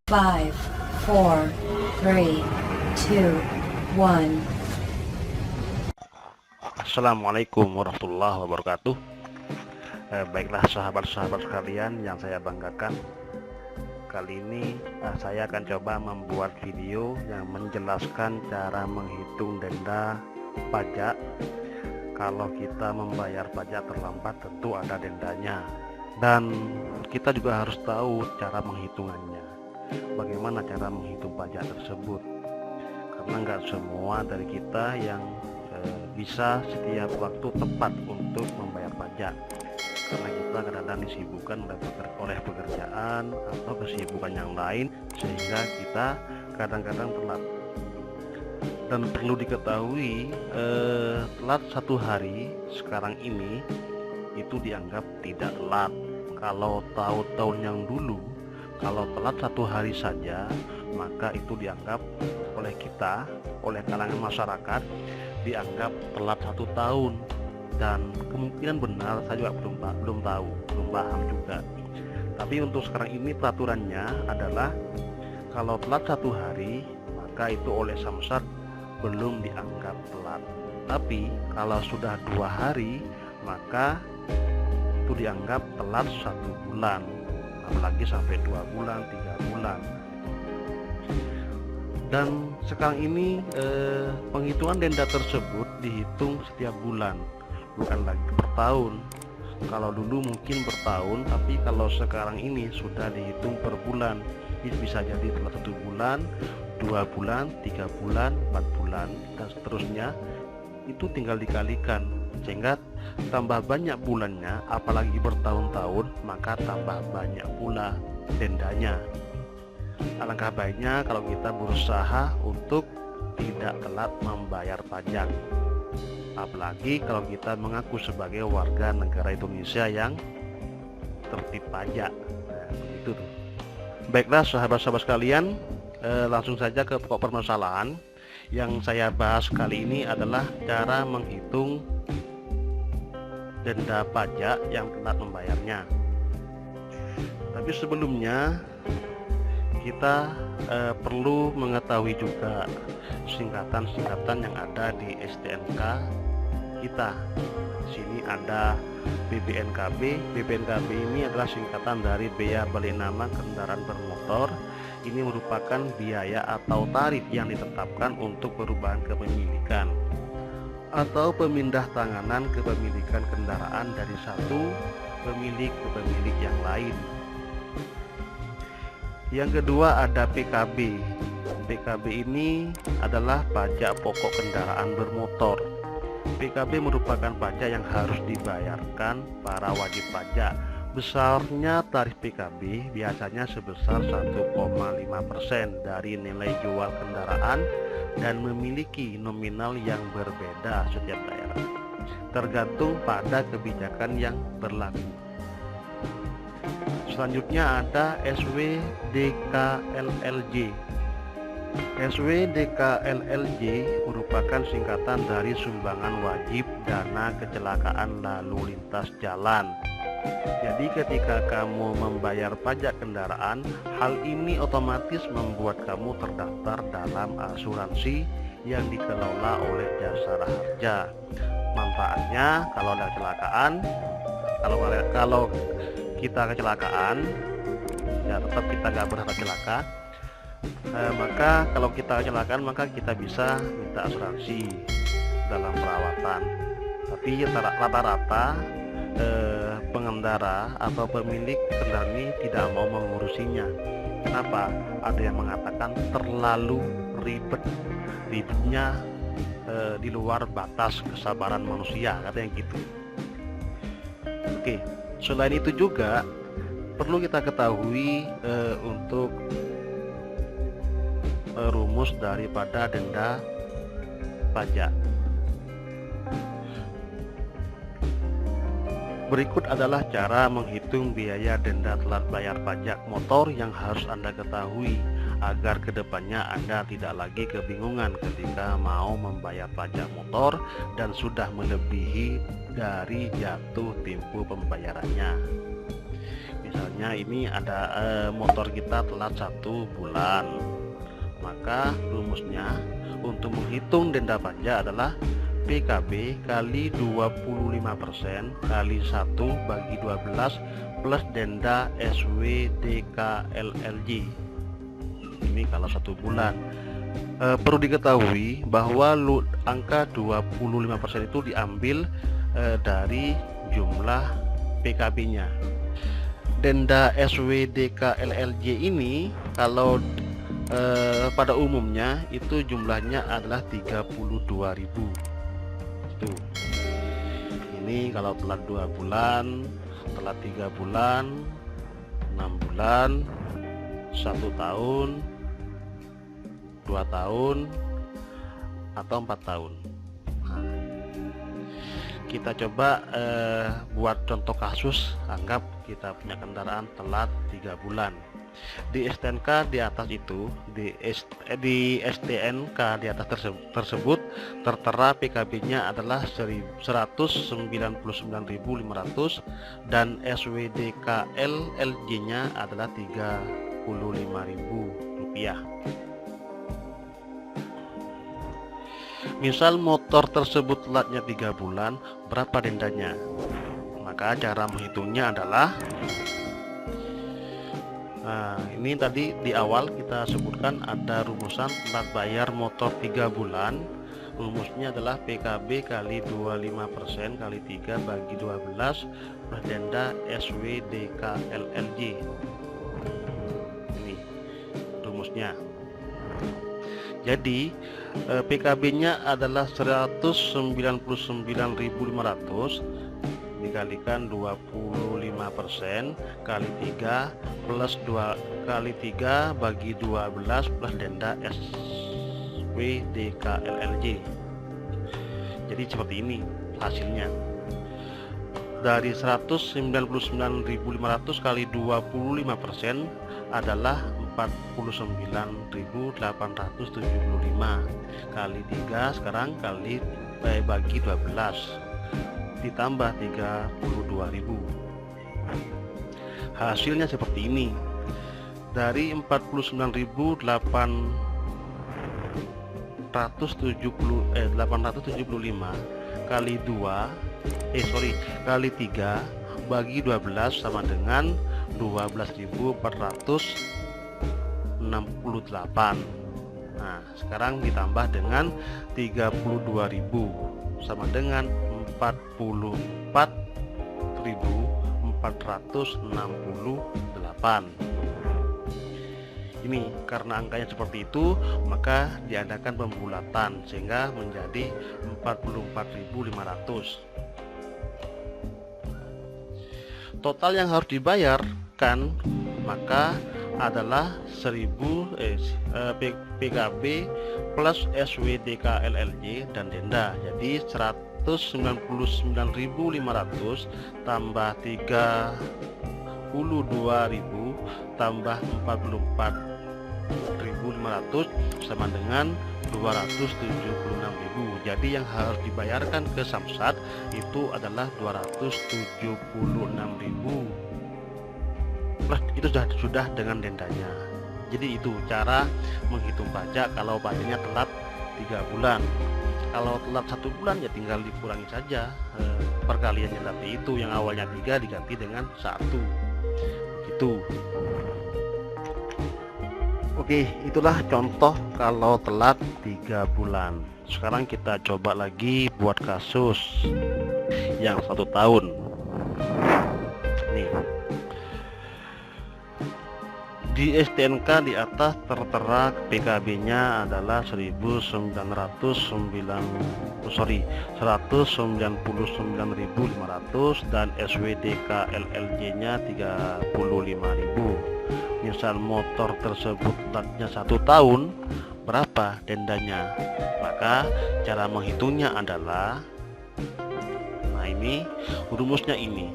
5, 4, 3, 2, 1. Assalamualaikum warahmatullahi wabarakatuh. Baiklah sahabat-sahabat sekalian yang saya banggakan, kali ini saya akan coba membuat video yang menjelaskan cara menghitung denda pajak. Kalau kita membayar pajak terlambat tentu ada dendanya, dan kita juga harus tahu cara menghitungannya, bagaimana cara menghitung pajak tersebut, karena nggak semua dari kita yang bisa setiap waktu tepat untuk membayar pajak, karena kita kadang-kadang disibukkan oleh pekerjaan atau kesibukan yang lain, sehingga kita kadang-kadang telat. Dan perlu diketahui, telat 1 hari sekarang ini itu dianggap tidak telat. Kalau tahun-tahun yang dulu, kalau telat 1 hari saja, maka itu dianggap oleh kita, oleh kalangan masyarakat, dianggap telat 1 tahun. Dan kemungkinan benar, saya juga belum tahu, belum paham juga. Tapi untuk sekarang ini peraturannya adalah kalau telat 1 hari, maka itu oleh Samsat belum dianggap telat. Tapi kalau sudah 2 hari, maka itu dianggap telat 1 bulan, apalagi sampai 2 bulan, 3 bulan. Dan sekarang ini penghitungan denda tersebut dihitung setiap bulan, bukan lagi per tahun. Kalau dulu mungkin per tahun, tapi kalau sekarang ini sudah dihitung per bulan. Ini bisa jadi telat 1 bulan, 2 bulan, 3 bulan, 4 bulan, dan seterusnya. Itu tinggal dikalikan, sehingga tambah banyak bulannya, apalagi bertahun-tahun, maka tambah banyak pula dendanya. Alangkah baiknya kalau kita berusaha untuk tidak telat membayar pajak, apalagi kalau kita mengaku sebagai warga negara Indonesia yang tertib pajak. Itu tuh. Baiklah sahabat-sahabat sekalian, langsung saja ke pokok permasalahan. Yang saya bahas kali ini adalah cara menghitung denda pajak yang telat membayarnya. Tapi sebelumnya kita perlu mengetahui juga singkatan-singkatan yang ada di STNK kita. Di sini ada BPNKB. BPNKB ini adalah singkatan dari Bea Balik Nama Kendaraan Bermotor. Ini merupakan biaya atau tarif yang ditetapkan untuk perubahan kepemilikan atau pemindah tanganan kepemilikan kendaraan dari satu pemilik ke pemilik yang lain. Yang kedua ada PKB. PKB ini adalah pajak pokok kendaraan bermotor. PKB merupakan pajak yang harus dibayarkan para wajib pajak. Besarnya tarif PKB biasanya sebesar 1,5% dari nilai jual kendaraan dan memiliki nominal yang berbeda setiap daerah, tergantung pada kebijakan yang berlaku. Selanjutnya ada SWDKLLJ. SWDKLLJ merupakan singkatan dari sumbangan wajib dana kecelakaan lalu lintas jalan. Jadi ketika kamu membayar pajak kendaraan, hal ini otomatis membuat kamu terdaftar dalam asuransi yang dikelola oleh Jasara Harja. Manfaatnya kalau ada kecelakaan, kalau kita kecelakaan, ya tetap kita nggak berharap celaka. Maka kalau kita kecelakaan, maka kita bisa minta asuransi dalam perawatan. Tapi rata-rata pengendara atau pemilik kendaraan ini tidak mau mengurusinya. Kenapa? Ada yang mengatakan terlalu ribet, ribetnya di luar batas kesabaran manusia, katanya gitu. Oke, selain itu juga perlu kita ketahui untuk rumus daripada denda pajak. Berikut adalah cara menghitung biaya denda telat bayar pajak motor yang harus Anda ketahui agar kedepannya Anda tidak lagi kebingungan ketika mau membayar pajak motor dan sudah melebihi dari jatuh tempo pembayarannya. misalnya ini ada motor kita telat 1 bulan, maka rumusnya untuk menghitung denda pajak adalah PKB kali 25% kali 1 bagi 12 plus denda SWDKLLJ. Ini kalau 1 bulan. Perlu diketahui bahwa angka 25% itu diambil dari jumlah PKB-nya. Denda SWDKLLJ ini kalau pada umumnya itu jumlahnya adalah 32.000. Itu. Ini kalau telat 2 bulan, telat 3 bulan, 6 bulan, 1 tahun, 2 tahun, atau 4 tahun. Nah, kita coba buat contoh kasus. Anggap kita punya kendaraan telat 3 bulan. Di STNK di atas itu, di STNK di atas tersebut tertera PKB-nya adalah 199.500 dan SWDKLLJ-nya adalah Rp35.000. Misal motor tersebut telatnya 3 bulan, berapa dendanya? Maka cara menghitungnya adalah ini tadi di awal kita sebutkan ada rumusan telat bayar motor 3 bulan. Rumusnya adalah PKB kali 25% kali 3 bagi 12 plus denda SWDKLLJ. Ini rumusnya. Jadi PKB-nya adalah 199.500 dikalikan 25% kali 3 plus 2 kali 3 bagi 12 plus denda SWDKLLJ. Jadi seperti ini hasilnya. Dari 199.500 kali 25% adalah 49.875 kali 3 sekarang kali bagi 12 ditambah 32.000. Hasilnya seperti ini. Dari 875 kali 3 bagi 12 sama dengan 12.468. Nah, sekarang ditambah dengan 32.000 sama dengan 44.468. Ini karena angkanya seperti itu, maka diadakan pembulatan sehingga menjadi 44.500. Total yang harus dibayarkan maka adalah 1000 PKB plus SWDKLLJ dan denda. Jadi 199.500 tambah 32.000 tambah 44.500 sama dengan 276.000. Jadi yang harus dibayarkan ke Samsat itu adalah 276.000 plus itu sudah dengan dendanya. Jadi itu cara menghitung pajak kalau pajaknya telat 3 bulan. Kalau telat 1 bulan ya tinggal dikurangi saja perkaliannya tadi itu, yang awalnya 3 diganti dengan 1 gitu. Oke, itulah contoh kalau telat 3 bulan. Sekarang kita coba lagi buat kasus yang 1 tahun. Nih, di STNK di atas tertera PKB-nya adalah 199.500 dan SWDKLLJ-nya 35.000. Misal motor tersebut telatnya 1 tahun, berapa dendanya? Maka cara menghitungnya adalah, nah ini rumusnya ini,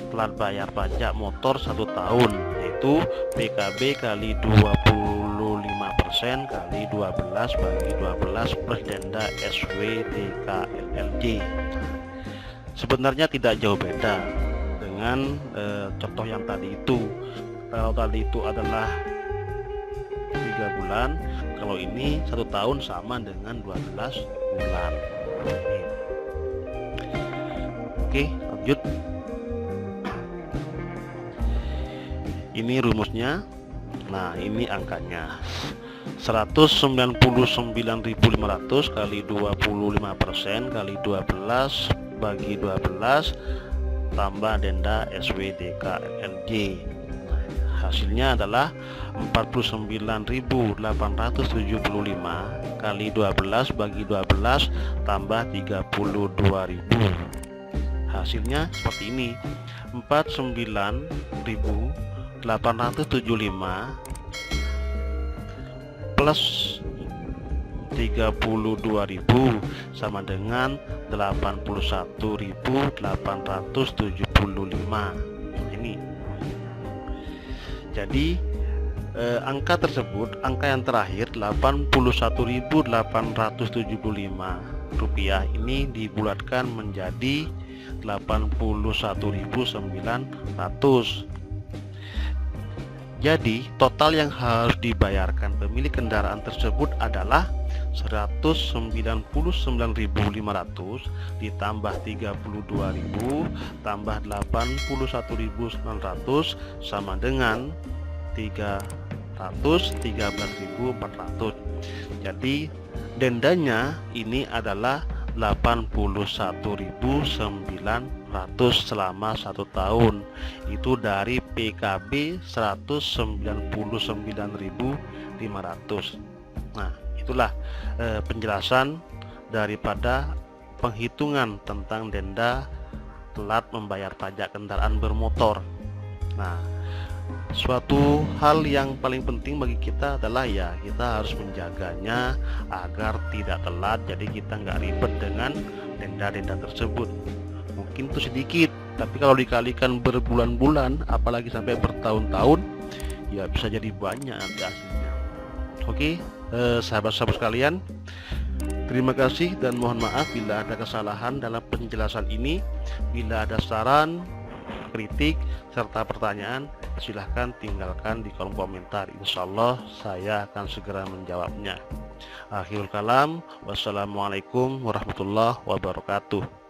telat bayar pajak motor 1 tahun yaitu PKB kali 25% kali 12 bagi 12 plus denda SWDKLLJ. Sebenarnya tidak jauh beda dengan contoh yang tadi itu. Kalau tadi itu adalah 3 bulan, kalau ini 1 tahun sama dengan 12 bulan. Oke, lanjut. Ini rumusnya. Nah, ini angkanya 199.500 kali 25% kali 12 bagi 12 tambah denda SWDK-NJ. Hasilnya adalah 49.875 kali 12 bagi 12 tambah 32.000. Hasilnya seperti ini, 49.875 plus 32.000 sama dengan 81.875. Ini. Jadi angka tersebut, angka yang terakhir 81.875 rupiah ini dibulatkan menjadi 81.900. Jadi total yang harus dibayarkan pemilik kendaraan tersebut adalah 199.500 ditambah 32.000 tambah 81.900 sama dengan 313.400. Jadi dendanya ini adalah 81.900 selama 1 tahun. Itu dari PKB 199.500. Nah, itulah penjelasan daripada penghitungan tentang denda telat membayar pajak kendaraan bermotor. Nah, suatu hal yang paling penting bagi kita adalah ya kita harus menjaganya agar tidak telat, jadi kita nggak ribet dengan denda-denda tersebut. Mungkin itu sedikit, tapi kalau dikalikan berbulan-bulan apalagi sampai bertahun-tahun ya bisa jadi banyak nanti hasilnya. Oke, sahabat-sahabat sekalian, terima kasih dan mohon maaf bila ada kesalahan dalam penjelasan ini. Bila ada saran, kritik, serta pertanyaan, silahkan tinggalkan di kolom komentar. Insya Allah saya akan segera menjawabnya. Akhirul kalam, wassalamualaikum warahmatullahi wabarakatuh.